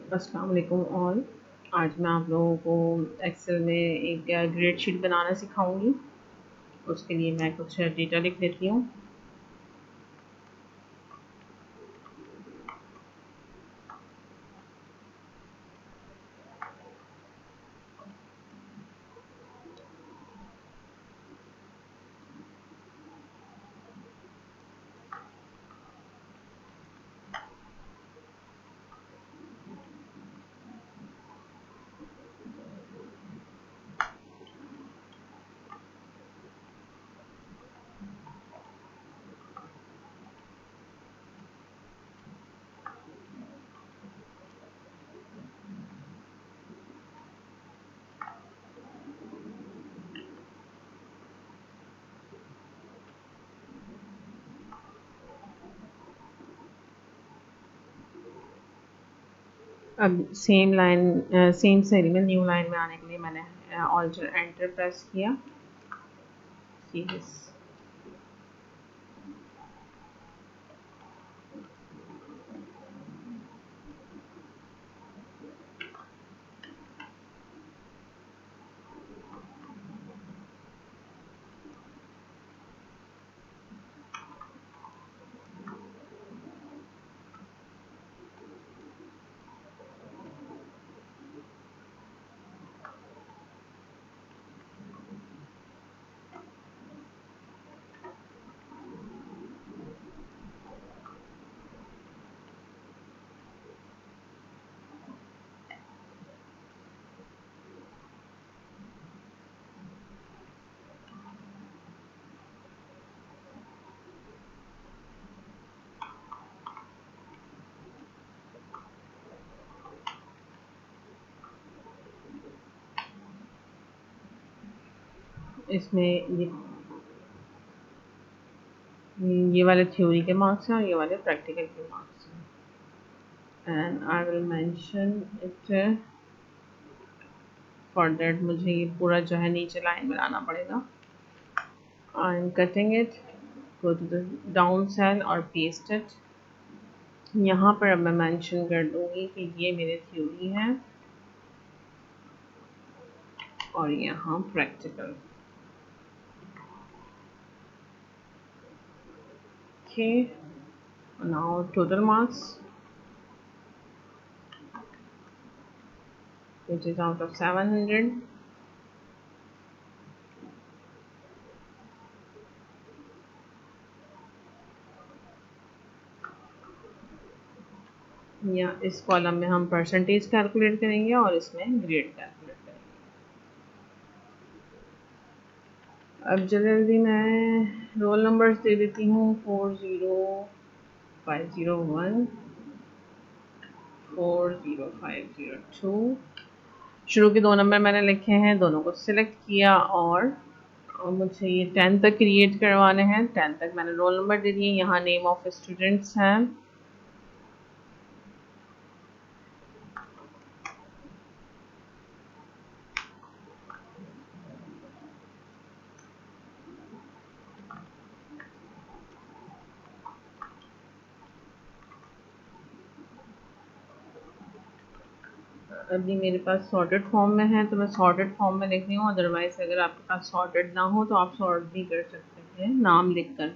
अस्सलाम वालेकुम ऑल। आज मैं आप लोगों को एक्सेल में एक ग्रेड शीट बनाना सिखाऊंगी। उसके लिए मैं कुछ डेटा लिख देती हूँ। अब सेम सेल में न्यू लाइन में आने के लिए मैंने ऑल्टर एंटर प्रेस किया। सीरीज इसमें ये वाले थ्योरी के मार्क्स हैं और ये वाले प्रैक्टिकल के मार्क्स हैं। And I will mention it. For that मुझे ये पूरा जो है नीचे लाइन बनाना पड़ेगा। I am cutting it, go to the down cell और पेस्ट इट। यहाँ पर अब मैं मेंशन कर दूंगी कि ये मेरे थ्योरी है और यहाँ practical. Okay, now total marks which is out of 700. या इस कॉलम में हम परसेंटेज कैलकुलेट करेंगे और इसमें ग्रेड कैलकुलेट करेंगे। अब जल्दी मैं रोल नंबर्स दे देती हूँ 40501, 40502। शुरू के दो नंबर मैंने लिखे हैं, दोनों को सिलेक्ट किया और मुझे ये 10 तक क्रिएट करवाने हैं। 10 तक मैंने रोल नंबर दे दिए। यहाँ नेम ऑफ स्टूडेंट्स हैं। अभी मेरे पास सॉर्टेड फॉर्म में है तो मैं सॉर्टेड फॉर्म में लिख रही हूँ। अदरवाइज अगर आपके पास सॉर्टेड ना हो तो आप सॉर्ट भी कर सकते हैं नाम लिखकर।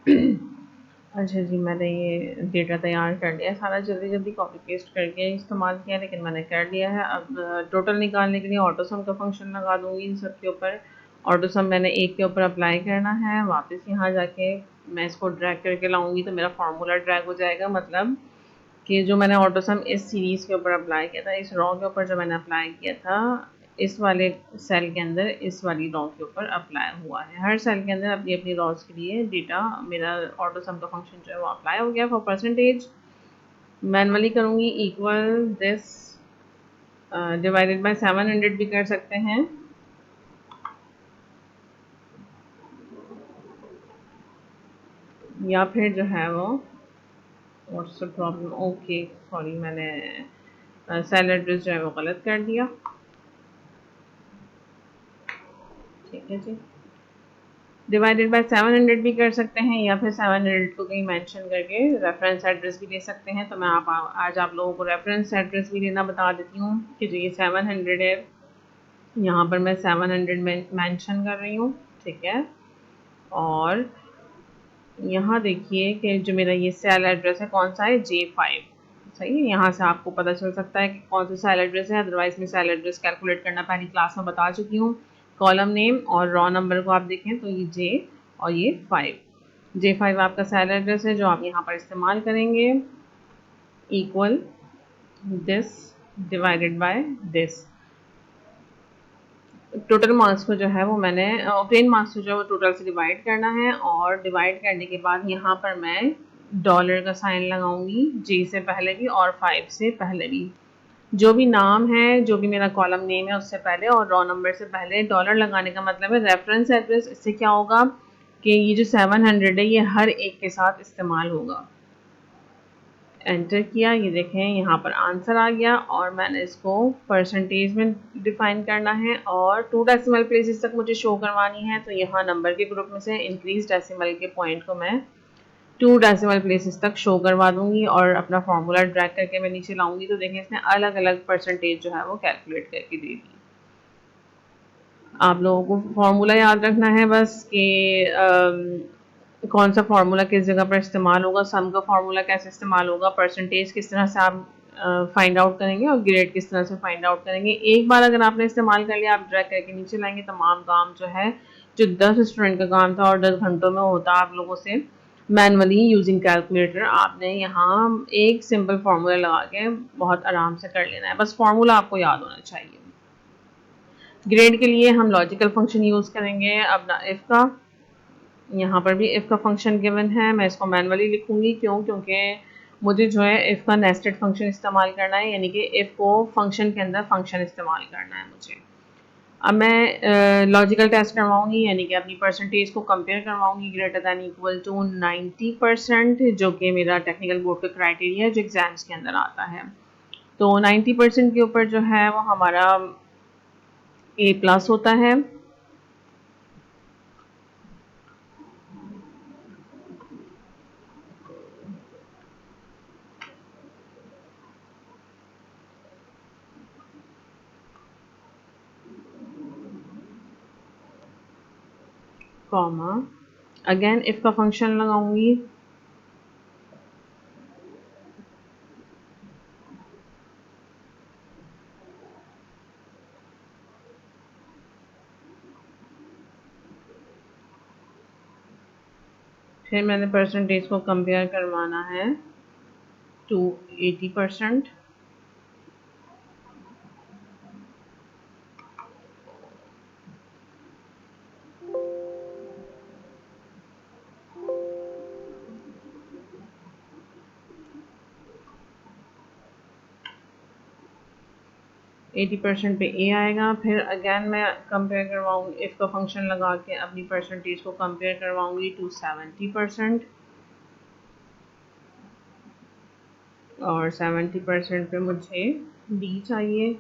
अच्छा जी, मैंने ये डेटा तैयार कर लिया सारा, जल्दी जल्दी कॉपी पेस्ट करके इस्तेमाल किया, लेकिन मैंने कर लिया है। अब टोटल निकालने के लिए ऑटो सम का फंक्शन लगा दूंगी इन सब के ऊपर। ऑटो सम मैंने एक के ऊपर अप्लाई करना है, वापस यहाँ जाके मैं इसको ड्रैग करके लाऊंगी तो मेरा फार्मूला ड्रैग हो जाएगा। मतलब कि जो मैंने ऑटो सम इस सीरीज़ के ऊपर अप्लाई किया था, इस रॉ के ऊपर जो मैंने अप्लाई किया था, इस वाले सेल के अंदर इस वाली रॉ के ऊपर अप्लाई हुआ है। हर सेल के अंदर अपनी अपनी रॉस के लिए डेटा मेरा ऑटो सम का फंक्शन जो है वो अप्लाई हो गया। फॉर परसेंटेज मैनुअली करूँगी इक्वल दिस डिवाइडेड बाय 700 भी कर सकते हैं, या फिर जो है वो what's the problem, okay sorry, मैंने सेल एड्रेस जो है वो गलत कर दिया। ठीक है जी, डिवाइडेड बाय 700 भी कर सकते हैं, या फिर 700 को कहीं मेंशन करके रेफरेंस एड्रेस भी ले सकते हैं। तो मैं आज आप लोगों को रेफरेंस एड्रेस भी लेना बता देती हूँ कि जो ये 700 है, यहाँ पर मैं 700 मेंशन कर रही हूँ। ठीक है, और यहाँ देखिए कि जो मेरा ये सेल एड्रेस है कौन सा है, J5। सही है, यहाँ से आपको पता चल सकता है कि कौन सा सेल एड्रेस है। अदरवाइज मैं सेल एड्रेस कैलकुलेट करना पहली क्लास में बता चुकी हूँ। कॉलम नेम और रॉ नंबर को आप देखें तो ये J और ये 5, J5 आपका सेल एड्रेस है जो आप यहाँ पर इस्तेमाल करेंगे, equal this divided by this. Total marks को जो है वो मैंने ऑब्टेन मार्क्स को जो है वो टोटल से डिवाइड करना है, और डिवाइड करने के बाद यहाँ पर मैं डॉलर का साइन लगाऊंगी, J से पहले भी और 5 से पहले भी। जो भी नाम है, जो भी मेरा कॉलम नेम है उससे पहले और रॉ नंबर से पहले डॉलर लगाने का मतलब है रेफरेंस एड्रेस। इससे क्या होगा कि ये जो 700 है ये हर एक के साथ इस्तेमाल होगा। एंटर किया, ये देखें यहाँ पर आंसर आ गया, और मैंने इसको परसेंटेज में डिफाइन करना है और 2 डेसिमल प्लेसेस तक मुझे शो करवानी है। तो यहाँ नंबर के ग्रुप में से इंक्रीज डेसिमल के पॉइंट को मैं 2 डेसिमल प्लेसेस तक शो करवा दूंगी, और अपना फार्मूला ड्रैग करके मैं नीचे लाऊंगी तो देखें इसने अलग अलग परसेंटेज जो है वो कैलकुलेट करके दे दी। आप लोगों को फार्मूला याद रखना है बस कि कौन सा फार्मूला किस जगह पर इस्तेमाल होगा, सम का फार्मूला कैसे इस्तेमाल होगा, परसेंटेज किस तरह से आप फाइंड आउट करेंगे, और ग्रेड किस तरह से फाइंड आउट करेंगे। एक बार अगर आपने इस्तेमाल कर लिया, आप ड्रैग करके नीचे लाएंगे, तमाम काम जो है, जो 10 स्टूडेंट का काम था और 10 घंटों में होता आप लोगों से मैनुअली यूजिंग कैलकुलेटर, आपने यहाँ एक सिंपल फार्मूला लगा के बहुत आराम से कर लेना है। बस फार्मूला आपको याद होना चाहिए। ग्रेड के लिए हम लॉजिकल फंक्शन यूज़ करेंगे। अब ना इफ़ का, यहाँ पर भी इफ़ का फंक्शन गिवन है, मैं इसको मैनुअली लिखूंगी, क्यों, क्योंकि मुझे जो है इफ़ का नेस्टेड फंक्शन इस्तेमाल करना है, यानी कि इफ़ को फंक्शन के अंदर फंक्शन इस्तेमाल करना है मुझे। अब मैं लॉजिकल टेस्ट करवाऊंगी, यानी कि अपनी परसेंटेज को कंपेयर करवाऊंगी ग्रेटर दैन इक्वल टू 90%, जो कि मेरा टेक्निकल बोर्ड का क्राइटेरिया है जो एग्जाम्स के अंदर आता है। तो 90% के ऊपर जो है वो हमारा A+ होता है। कॉमा, अगेन इफ़ का फंक्शन लगाऊंगी, फिर मैंने परसेंटेज को कंपेयर करवाना है टू 80%। 80% पे ए आएगा। फिर अगेन मैं कंपेयर करवाऊँगी, इफ़ का फंक्शन लगा के अपनी परसेंटेज को कंपेयर करवाऊँगी टू 70%, और 70% पे मुझे डी चाहिए।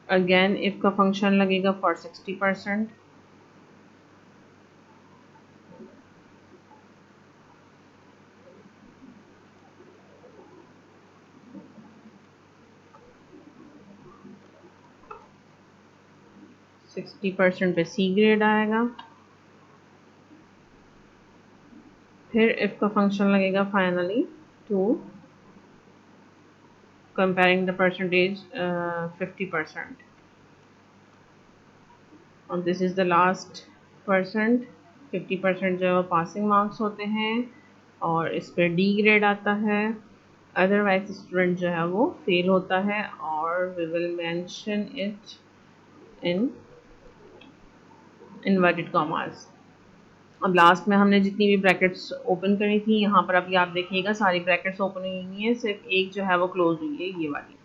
अगेन इफ़ का फंक्शन लगेगा फॉर 60%, 60% पे सी ग्रेड आएगा। फिर इफ का फंक्शन लगेगा finally to comparing the percentage 50%, और this is the last percent. 50% जो है वो पासिंग मार्क्स होते हैं और इस पर डी ग्रेड आता है, अदरवाइज स्टूडेंट जो है वो फेल होता है, और we will mention it in inverted commas. अब लास्ट में हमने जितनी भी ब्रैकेट्स ओपन करी थी, यहाँ पर अभी आप देखिएगा सारी ब्रैकेट्स ओपन हुई है, सिर्फ एक जो है वो क्लोज हुई है, ये वाली।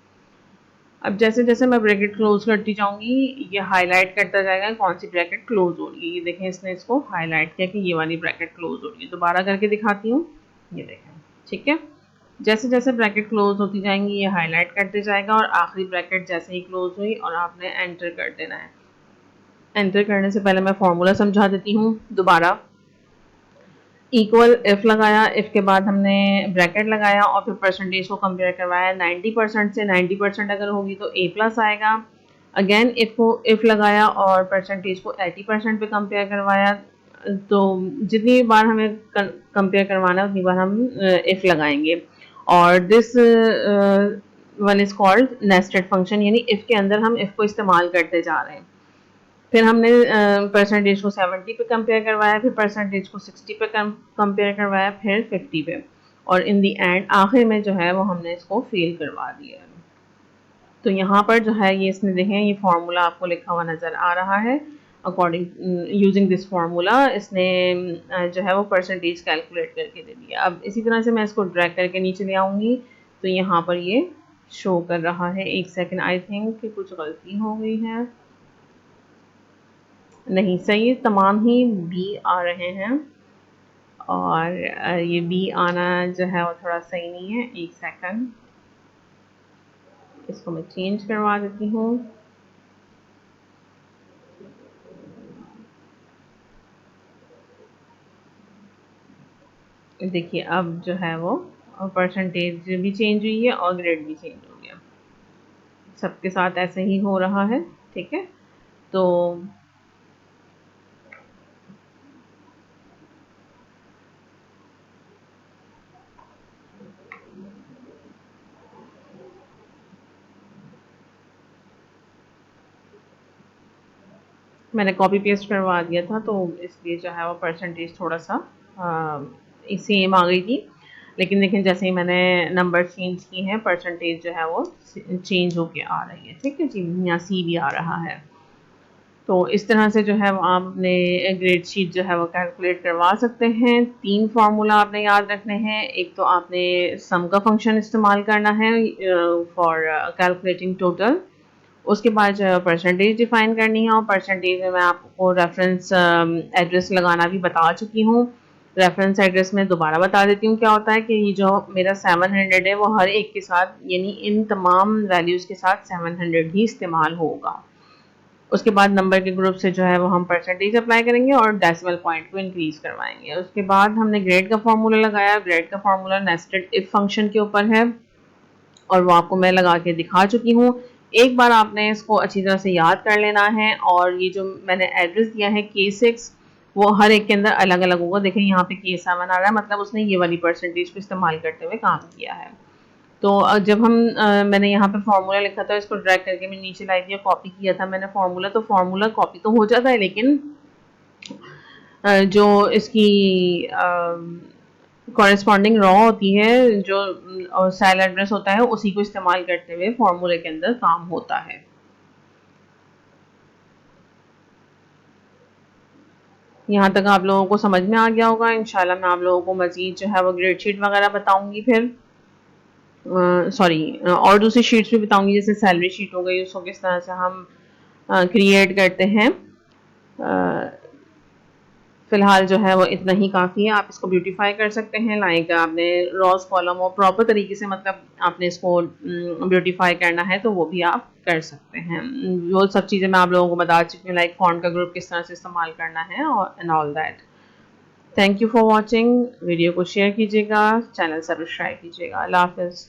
अब जैसे जैसे मैं ब्रैकेट क्लोज करती जाऊंगी ये हाईलाइट करता जाएगा कौन सी ब्रैकेट क्लोज हो रही है। ये देखें इसने इसको हाईलाइट किया कि ये वाली ब्रैकेट क्लोज हो रही है। दोबारा करके दिखाती हूँ, ये देखें, ठीक है। जैसे जैसे ब्रैकेट क्लोज होती जाएंगी ये हाईलाइट करते जाएगा, और आखिरी ब्रैकेट जैसे ही क्लोज हुई और आपने एंटर कर देना है। एंटर करने से पहले मैं फॉर्मूला समझा देती हूँ दोबारा। इक्वल इफ लगाया, इफ के बाद हमने ब्रैकेट लगाया और फिर परसेंटेज को कंपेयर करवाया। 90% से 90% अगर होगी तो ए प्लस आएगा। अगेन इफ लगाया और परसेंटेज को 80% पे कंपेयर करवाया। तो जितनी बार हमें कंपेयर करवाना है उतनी बार हम इफ लगाएंगे। और this one is called nested function, यानी इफ के अंदर हम इफ को इस्तेमाल करते जा रहे हैं। फिर हमने परसेंटेज को 70 पे कंपेयर करवाया, फिर परसेंटेज को 60 पे कंपेयर करवाया, फिर 50 पे, और इन दी एंड आखिर में जो है वो हमने इसको फेल करवा दिया। तो यहाँ पर जो है ये इसमें देखें ये फार्मूला आपको लिखा हुआ नज़र आ रहा है। अकॉर्डिंग यूजिंग दिस फार्मूला इसने जो है वो परसेंटेज कैलकुलेट करके दे दिया। अब इसी तरह से मैं इसको ड्रैग करके नीचे ले आऊँगी तो यहाँ पर ये शो कर रहा है। एक सेकेंड, आई थिंक कि कुछ गलती हो गई है। नहीं, सही, तमाम ही बी आ रहे हैं, और ये बी आना जो है वो थोड़ा सही नहीं है। एक सेकंड, इसको मैं चेंज करवा देती हूँ। देखिए अब जो है वो परसेंटेज भी चेंज हुई है और ग्रेड भी चेंज हो गया। सबके साथ ऐसे ही हो रहा है, ठीक है। तो मैंने कॉपी पेस्ट करवा दिया था तो इसलिए जो है वो परसेंटेज थोड़ा सा सेम आ गई थी। लेकिन देखें जैसे ही मैंने नंबर चेंज किए हैं परसेंटेज जो है वो चेंज होके आ रही है, ठीक है जी। यहाँ सी भी आ रहा है। तो इस तरह से जो है वो आप अपने ग्रेड शीट जो है वो कैलकुलेट करवा सकते हैं। 3 फार्मूला आपने याद रखने हैं। एक तो आपने सम का फंक्शन इस्तेमाल करना है फॉर कैलकुलेटिंग टोटल। उसके बाद जो है परसेंटेज डिफाइन करनी है, और परसेंटेज में मैं आपको रेफरेंस एड्रेस लगाना भी बता चुकी हूँ। रेफरेंस एड्रेस में दोबारा बता देती हूँ क्या होता है कि ये जो मेरा 700 है वो हर एक के साथ, यानी इन तमाम वैल्यूज़ के साथ 700 ही इस्तेमाल होगा। उसके बाद नंबर के ग्रुप से जो है वो हम परसेंटेज अप्लाई करेंगे और डेसिमल पॉइंट को इंक्रीज करवाएंगे। उसके बाद हमने ग्रेड का फार्मूला लगाया। ग्रेड का फार्मूला नेस्टेड इफ फंक्शन के ऊपर है और वो आपको मैं लगा के दिखा चुकी हूँ। एक बार आपने इसको अच्छी तरह से याद कर लेना है। और ये जो मैंने एड्रेस दिया है K6 वो हर एक के अंदर अलग अलग होगा। देखें यहाँ पे K7 आ रहा है, मतलब उसने ये वाली परसेंटेज को इस्तेमाल करते हुए काम किया है। तो जब मैंने यहाँ पे फार्मूला लिखा था इसको ड्रैग करके मैं नीचे लाई थी और कॉपी किया था मैंने फार्मूला, तो फार्मूला कॉपी तो हो जाता है लेकिन जो इसकी कॉरेस्पॉन्डिंग रॉ होती है जो सेल एड्रेस होता है उसी को इस्तेमाल करते हुए फार्मूले के अंदर काम होता है। यहाँ तक आप लोगों को समझ में आ गया होगा। इंशाल्लाह मैं आप लोगों को मजीद जो है वो ग्रेड शीट वगैरह बताऊंगी, फिर सॉरी और दूसरी शीट्स भी बताऊंगी, जैसे सैलरी शीट हो गई उसको किस तरह से हम क्रिएट करते हैं। फिलहाल जो है वो इतना ही काफ़ी है। आप इसको ब्यूटीफाई कर सकते हैं, लाइक आपने रॉस कॉलम और प्रॉपर तरीके से मतलब आपने इसको ब्यूटीफाई करना है तो वो भी आप कर सकते हैं। वो सब चीज़ें मैं आप लोगों को बता चुकी हूँ, लाइक फॉन्ट का ग्रुप किस तरह से इस्तेमाल करना है और and all that. Thank you for watching. Video को शेयर कीजिएगा, चैनल सब्सक्राइब कीजिएगा। अल्लाह हाफिज़।